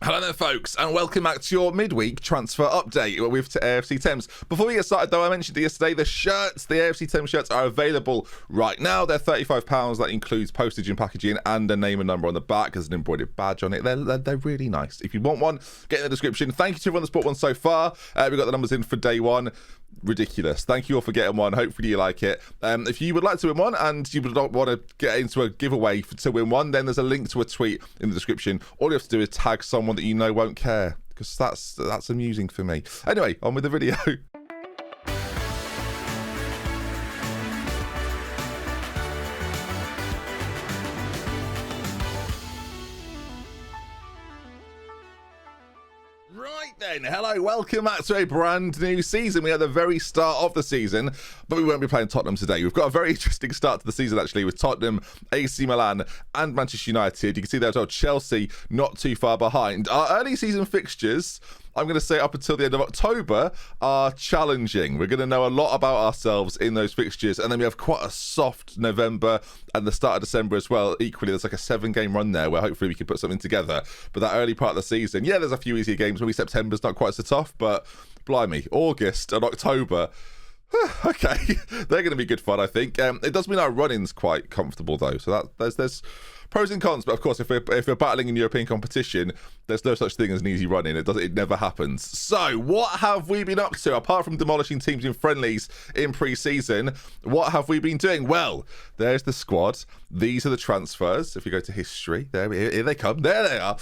Hello there, folks, and welcome back to your midweek transfer update with AFC Thames. Before we get started, though, I mentioned yesterday the shirts, the AFC Thames shirts are available right now. They're £35. That includes postage and packaging and a name and number on the back. There's an embroidered badge on it. They're really nice. If you want one, get in the description. Thank you to everyone that's bought one so far. We got the numbers in for day one. Ridiculous. Thank you all for getting one. Hopefully you like it. If you would like to win one and you would want to get into a giveaway to win one, then there's a link to a tweet in the description. All you have to do is tag someone that you know won't care, because that's amusing for me. Anyway, on with the video. Hello, welcome back to a brand new season. We're at the very start of the season, but we won't be playing Tottenham today. We've got a very interesting start to the season, actually, with Tottenham, AC Milan, and Manchester United. You can see there as well, Chelsea not too far behind. Our early season fixtures, I'm going to say up until the end of October, are challenging. We're going to know a lot about ourselves in those fixtures, and then we have quite a soft November and the start of December as well. Equally, there's like a 7-game run there where hopefully we can put something together. But that early part of the season, yeah, there's a few easier games. Maybe September's not quite so tough, but blimey, August and October, okay, they're going to be good fun, I think. It does mean our run-in's quite comfortable, though, so that there's pros and cons. But of course, if we're battling in European competition, there's no such thing as an easy run-in. It never happens. So what have we been up to apart from demolishing teams in friendlies in pre-season? What have we been doing? Well, there's the squad. These are the transfers. If you go to history, here they come. There they are.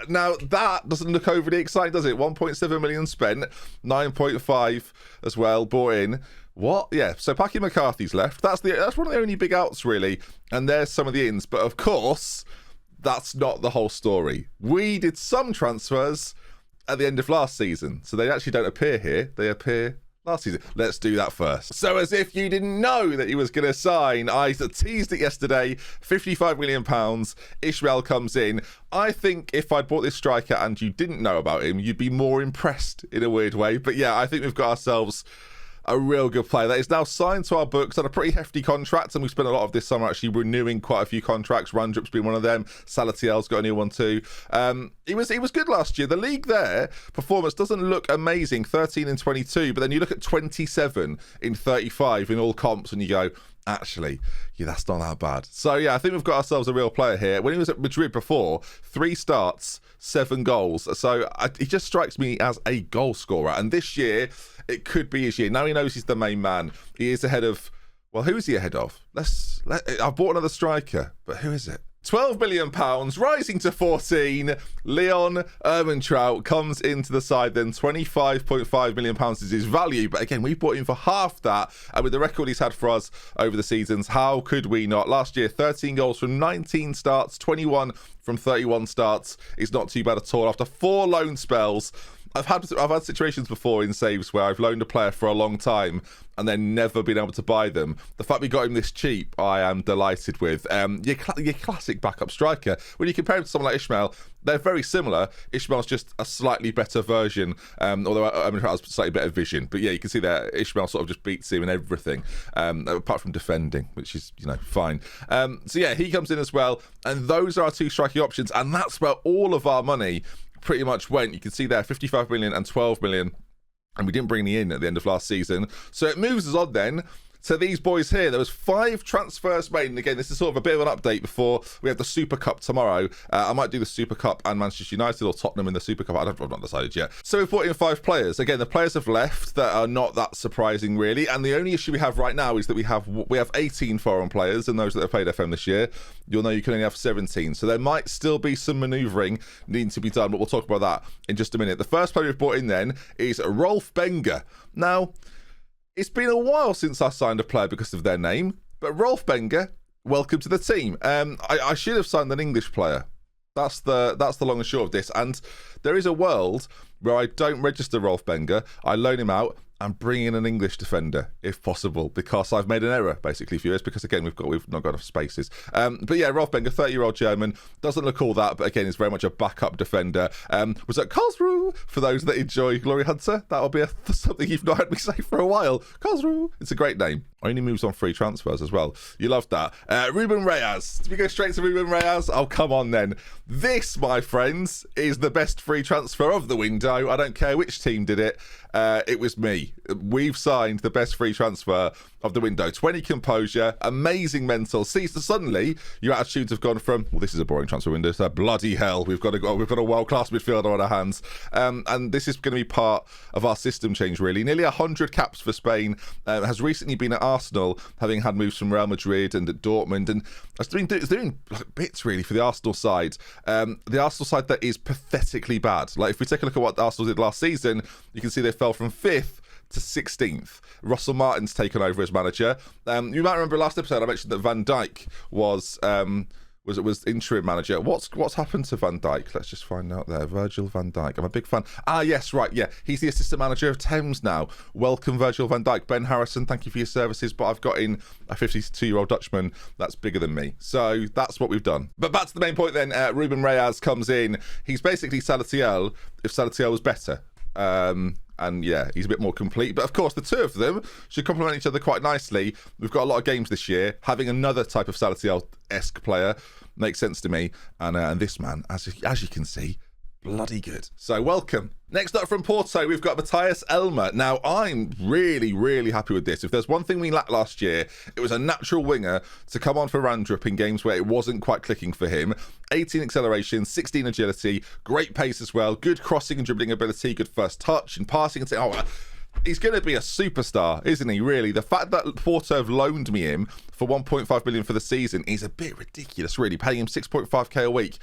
Now that doesn't look overly exciting, does it? 1.7 million spent, 9.5 as well bought in. What? Yeah, so Packy McCarthy's left. That's one of the only big outs, really. And there's some of the ins. But of course, that's not the whole story. We did some transfers at the end of last season. So they actually don't appear here. They appear last season. Let's do that first. So as if you didn't know that he was going to sign, I teased it yesterday, £55 million. Ishmael comes in. I think if I'd bought this striker and you didn't know about him, you'd be more impressed in a weird way. But yeah, I think we've got ourselves a real good player that is now signed to our books on a pretty hefty contract, and we spent a lot of this summer actually renewing quite a few contracts. Randrup's been one of them. Salatiel's got a new one too. He was good last year. The league there performance doesn't look amazing, 13 in 22, but then you look at 27 in 35 in all comps and you go, actually, yeah, that's not that bad. So yeah, I think we've got ourselves a real player here. When he was at Madrid before, 3 starts, 7 goals. So he just strikes me as a goal scorer. And this year, it could be his year. Now he knows he's the main man. He is ahead of, well, who is he ahead of? I've bought another striker, but who is it? £12 million, rising to 14. Leon Ermentrout comes into the side then. £25.5 million is his value. But again, we bought him for half that. And with the record he's had for us over the seasons, how could we not? Last year, 13 goals from 19 starts, 21 from 31 starts. It's not too bad at all. After 4 loan spells, I've had situations before in saves where I've loaned a player for a long time and then never been able to buy them. The fact we got him this cheap, I am delighted with. Your classic backup striker. When you compare him to someone like Ishmael, they're very similar. Ishmael's just a slightly better version, although Ermentrout has slightly better vision. But yeah, you can see that Ishmael sort of just beats him in everything, apart from defending, which is, fine. So yeah, he comes in as well, and those are our 2 striking options, and that's where all of our money pretty much went. You can see there 55 million and 12 million, and we didn't bring any in at the end of last season. So it moves us on then to these boys here. There was 5 transfers made, and again, this is sort of a bit of an update before we have the Super Cup tomorrow. I might do the Super Cup and Manchester United or Tottenham in the Super Cup. I've not decided yet. So we've brought in 5 players. Again, the players have left that are not that surprising, really. And the only issue we have right now is that we have 18 foreign players, and those that have played FM this year, you'll know you can only have 17. So there might still be some manoeuvring needing to be done, but we'll talk about that in just a minute. The first player we've brought in then is Rolf Benga. Now, it's been a while since I signed a player because of their name, but Rolf Benga, welcome to the team. I should have signed an English player. That's the long and short of this. And there is a world where I don't register Rolf Benga, I loan him out and bring in an English defender if possible, because I've made an error basically for years, because again we've not got enough spaces. But yeah, Rolf Benga, 30-year-old German, doesn't look all that, but again is very much a backup defender. Was at Karlsruhe, for those that enjoy Glory Hunter. That'll be something you've not heard me say for a while. Karlsruhe, it's a great name. Only moves on free transfers as well. You love that. Ruben Reyes. Did we go straight to Ruben Reyes? Oh, come on then. This, my friends, is the best free transfer of the window. I don't care which team did it. It was me. We've signed the best free transfer of the window. 20 composure, amazing mental. See, so suddenly your attitudes have gone from, well, this is a boring transfer window, so bloody hell, we've got a world-class midfielder on our hands. And this is going to be part of our system change, really. Nearly 100 caps for Spain. Has recently been at Arsenal, having had moves from Real Madrid and at Dortmund, and has been doing like bits really for the Arsenal side. The Arsenal side that is pathetically bad. Like if we take a look at what Arsenal did last season, you can see they fell from 5th to 16th. Russell Martin's taken over as manager. You might remember last episode I mentioned that Van Dijk was interim manager. What's happened to Van Dijk? Let's just find out there. Virgil van Dijk. I'm a big fan. Yes, right, yeah. He's the assistant manager of Thames now. Welcome, Virgil van Dijk. Ben Harrison, thank you for your services, but I've got in a 52-year-old Dutchman that's bigger than me. So that's what we've done. But back to the main point then. Ruben Reyes comes in. He's basically Salatiel if Salatiel was better. And yeah, he's a bit more complete. But of course, the two of them should complement each other quite nicely. We've got a lot of games this year. Having another type of Salatiel-esque player makes sense to me. And this man, as you can see, bloody good. So welcome. Next up from Porto, we've got Mattias Elmer. Now, I'm really, really happy with this. If there's one thing we lacked last year, it was a natural winger to come on for Randrup in games where it wasn't quite clicking for him. 18 acceleration, 16 agility, great pace as well, good crossing and dribbling ability, good first touch and passing and saying, he's going to be a superstar, isn't he, really? The fact that Porto have loaned me him for 1.5 million for the season is a bit ridiculous, really, paying him 6.5k a week.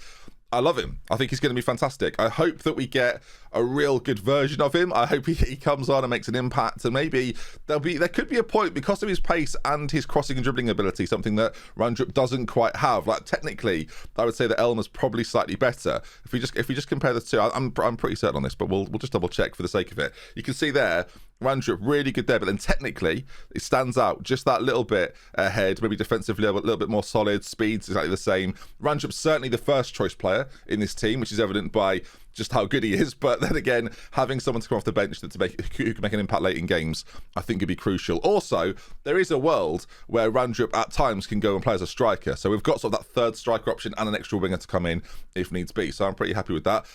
I love him. I think he's going to be fantastic. I hope that we get a real good version of him. I hope he comes on and makes an impact, and maybe there could be a point, because of his pace and his crossing and dribbling ability, something that Randrup doesn't quite have. Like technically, I would say that Elmer's probably slightly better. If we just compare the two, I'm pretty certain on this, but we'll just double check for the sake of it. You can see there, Randrup really good there, but then technically it stands out just that little bit ahead. Maybe defensively a little bit more solid. Speed's exactly the same. Randrup's certainly the first choice player in this team, which is evident by just how good he is. But then again, having someone to come off the bench who can make an impact late in games, I think would be crucial. Also, there is a world where Randrup at times can go and play as a striker. So we've got sort of that third striker option and an extra winger to come in if needs be. So I'm pretty happy with that.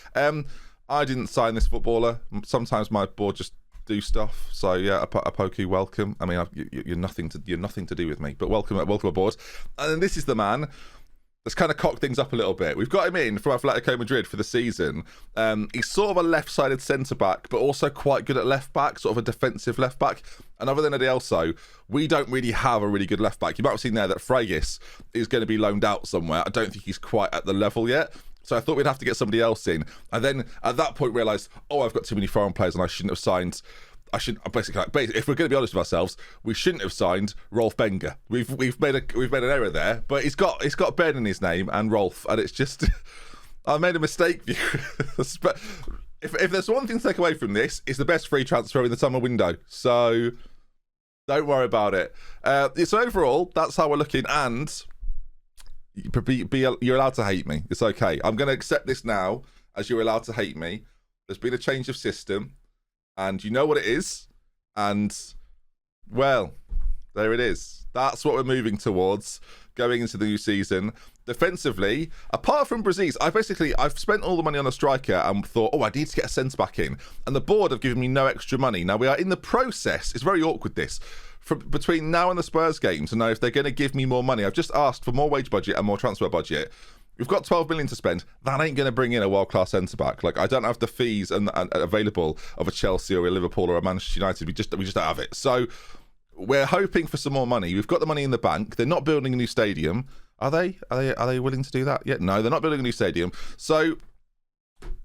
I didn't sign this footballer. Sometimes my board just do stuff. So yeah, Apoku, welcome. I mean, you're nothing to do with me, but welcome aboard. And then this is the man that's kind of cocked things up a little bit. We've got him in from Atletico Madrid for the season. He's sort of a left-sided centre-back, but also quite good at left-back, sort of a defensive left-back. And other than Adelso, we don't really have a really good left-back. You might have seen there that Freygus is going to be loaned out somewhere. I don't think he's quite at the level yet. So I thought we'd have to get somebody else in. And then at that point realised, I've got too many foreign players and I shouldn't have signed. Basically, if we're going to be honest with ourselves, we shouldn't have signed Rolf Benga. We've made an error there, but it's got Ben in his name and Rolf, and it's just I made a mistake. If there's one thing to take away from this, it's the best free transfer in the summer window. So don't worry about it. So overall, that's how we're looking, and you're allowed to hate me. It's okay. I'm going to accept this now, as you're allowed to hate me. There's been a change of system. And you know what it is, and, well, there it is. That's what we're moving towards going into the new season. Defensively, apart from Braziz, I've spent all the money on a striker and thought, I need to get a centre-back in. And the board have given me no extra money. Now, we are in the process. It's very awkward, this. Between now and the Spurs game, to know if they're going to give me more money. I've just asked for more wage budget and more transfer budget. We've got 12 million to spend. That ain't going to bring in a world-class centre-back. Like, I don't have the fees and available of a Chelsea or a Liverpool or a Manchester United. We just don't have it. So we're hoping for some more money. We've got the money in the bank. They're not building a new stadium. Are they? Are they willing to do that yet? No, they're not building a new stadium. So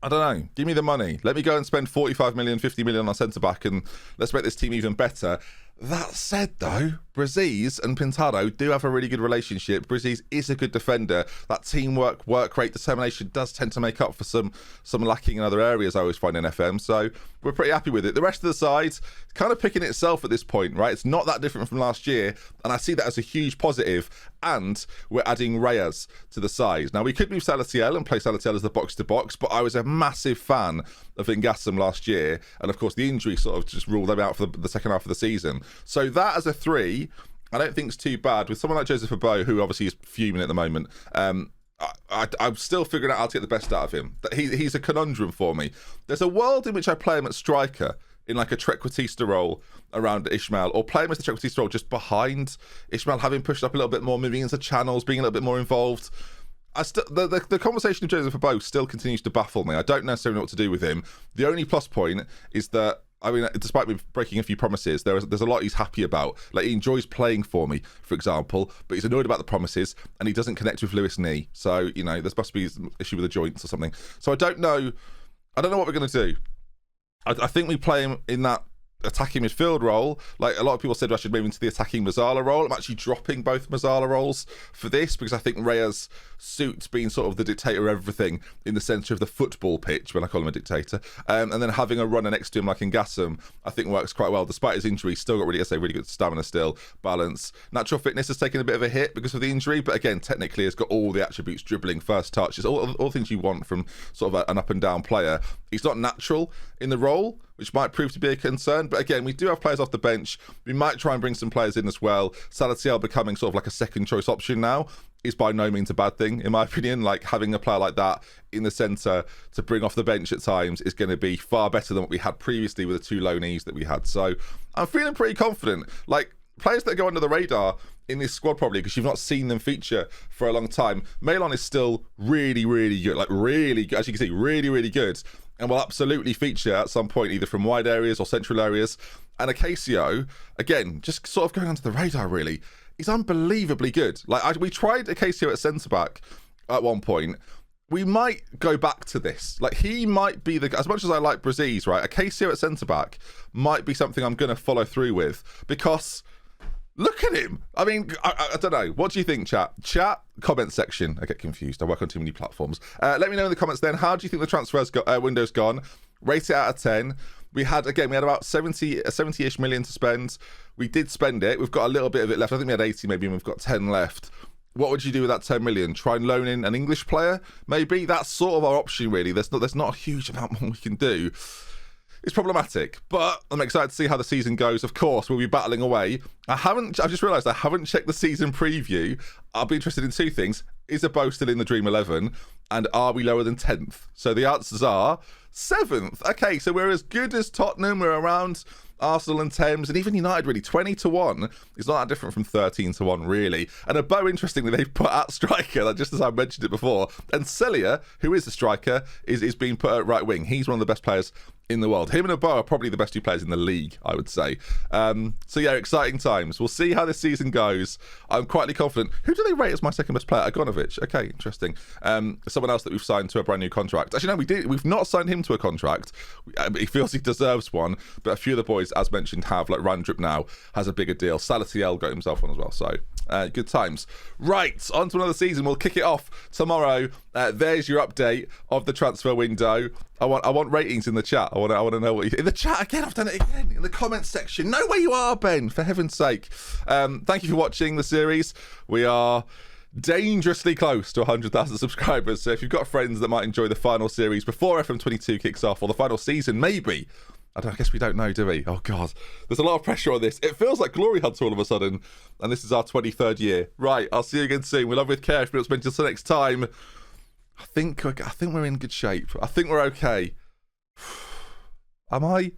I don't know. Give me the money. Let me go and spend 45 million, 50 million on centre-back, and let's make this team even better. That said, though, Braziz and Pintado do have a really good relationship. Braziz is a good defender. That teamwork, work rate, determination does tend to make up for some lacking in other areas I always find in FM, so we're pretty happy with it. The rest of the side, kind of picking itself at this point, right? It's not that different from last year, and I see that as a huge positive, and we're adding Reyes to the side. Now, we could move Salatiel and play Salatiel as the box-to-box, but I was a massive fan of Ingassam last year, and of course the injury sort of just ruled them out for the second half of the season. So that as a 3, I don't think it's too bad. With someone like Joseph Abo, who obviously is fuming at the moment, I'm still figuring out how to get the best out of him. He's a conundrum for me. There's a world in which I play him at striker in like a trequartista role around Ishmael, or play him as the trequartista role just behind Ishmael, having pushed up a little bit more, moving into channels, being a little bit more involved. The conversation of Joseph Abo still continues to baffle me. I don't necessarily know what to do with him. The only plus point is that, I mean, despite me breaking a few promises, there's a lot he's happy about. Like, he enjoys playing for me, for example, but he's annoyed about the promises, and he doesn't connect with Lewis Knee. So, you know, there must be an issue with the joints or something. So I don't know what we're going to do. I think we play him in that attacking midfield role. Like, a lot of people said I should move into the attacking Mazzala role. I'm actually dropping both Mazzala roles for this, because I think Reyes suits being sort of the dictator of everything in the centre of the football pitch, when I call him a dictator, and then having a runner next to him like Ingassam, I think works quite well. Despite his injury, still got really good stamina, still balance. Natural fitness has taken a bit of a hit because of the injury, but again, technically has got all the attributes: dribbling, first touch, it's all things you want from sort of an up and down player. He's not natural in the role, which might prove to be a concern. But again, we do have players off the bench. We might try and bring some players in as well. Salatiel becoming sort of like a second choice option now is by no means a bad thing, in my opinion. Like, having a player like that in the centre to bring off the bench at times is going to be far better than what we had previously with the 2 loanees that we had. So I'm feeling pretty confident. Like, players that go under the radar in this squad, probably because you've not seen them feature for a long time. Melon is still really good, like really good, as you can see, really good, and will absolutely feature at some point, either from wide areas or central areas. And Acacio, again, just sort of going under the radar, really. He's unbelievably good. Like, we tried Acacio at centre-back at one point. We might go back to this. Like, he might be as much as I like Braziz, right? Acacio at centre-back might be something I'm going to follow through with, because look at him. I mean, I don't know. What do you think, chat? Comment section. I get confused. I work on too many platforms. Let me know in the comments then. How do you think the transfers window's gone? Rate it out of 10. We had about 70-ish million to spend. We did spend it. We've got a little bit of it left. I think we had 80 maybe, and we've got 10 left. What would you do with that 10 million? Try and loan in an English player? Maybe. That's sort of our option, really. There's not a huge amount more we can do. It's problematic, but I'm excited to see how the season goes. Of course, we'll be battling away. I've just realised I haven't checked the season preview. I'll be interested in 2 things. Is Abo still in the Dream 11? And are we lower than 10th? So the answers are 7th. Okay, so we're as good as Tottenham. We're around Arsenal and Thames, and even United, really. 20-1 is not that different from 13-1, really. And Abo, interestingly, they've put at striker, just as I mentioned it before. And Celia, who is a striker, is being put at right wing. He's one of the best players in the world. Him and Abo are probably the best 2 players in the league, I would say. So yeah, exciting times. We'll see how this season goes. I'm quietly confident. Who do they rate as my second best player? Agonovic. Okay, interesting. Someone else that we've signed to a brand new contract. Actually, no, we've not signed him to a contract. He feels he deserves one, but a few of the boys, as mentioned, have. Like Randrup now has a bigger deal. Salatiel got himself one as well. So good times. Right, on to another season. We'll kick it off tomorrow. There's your update of the transfer window. I want ratings in the chat. I want to know what you think. In the chat again. I've done it again in the comments section. Know where you are, Ben. For heaven's sake. Thank you for watching the series. We are dangerously close to 100,000 subscribers. So if you've got friends that might enjoy the final series before FM22 kicks off, or the final season, maybe. I guess we don't know, do we? Oh, God. There's a lot of pressure on this. It feels like Glory Hunts all of a sudden. And this is our 23rd year. Right, I'll see you again soon. We love with care. If it's until next time. I think we're in good shape. I think we're okay. Am I?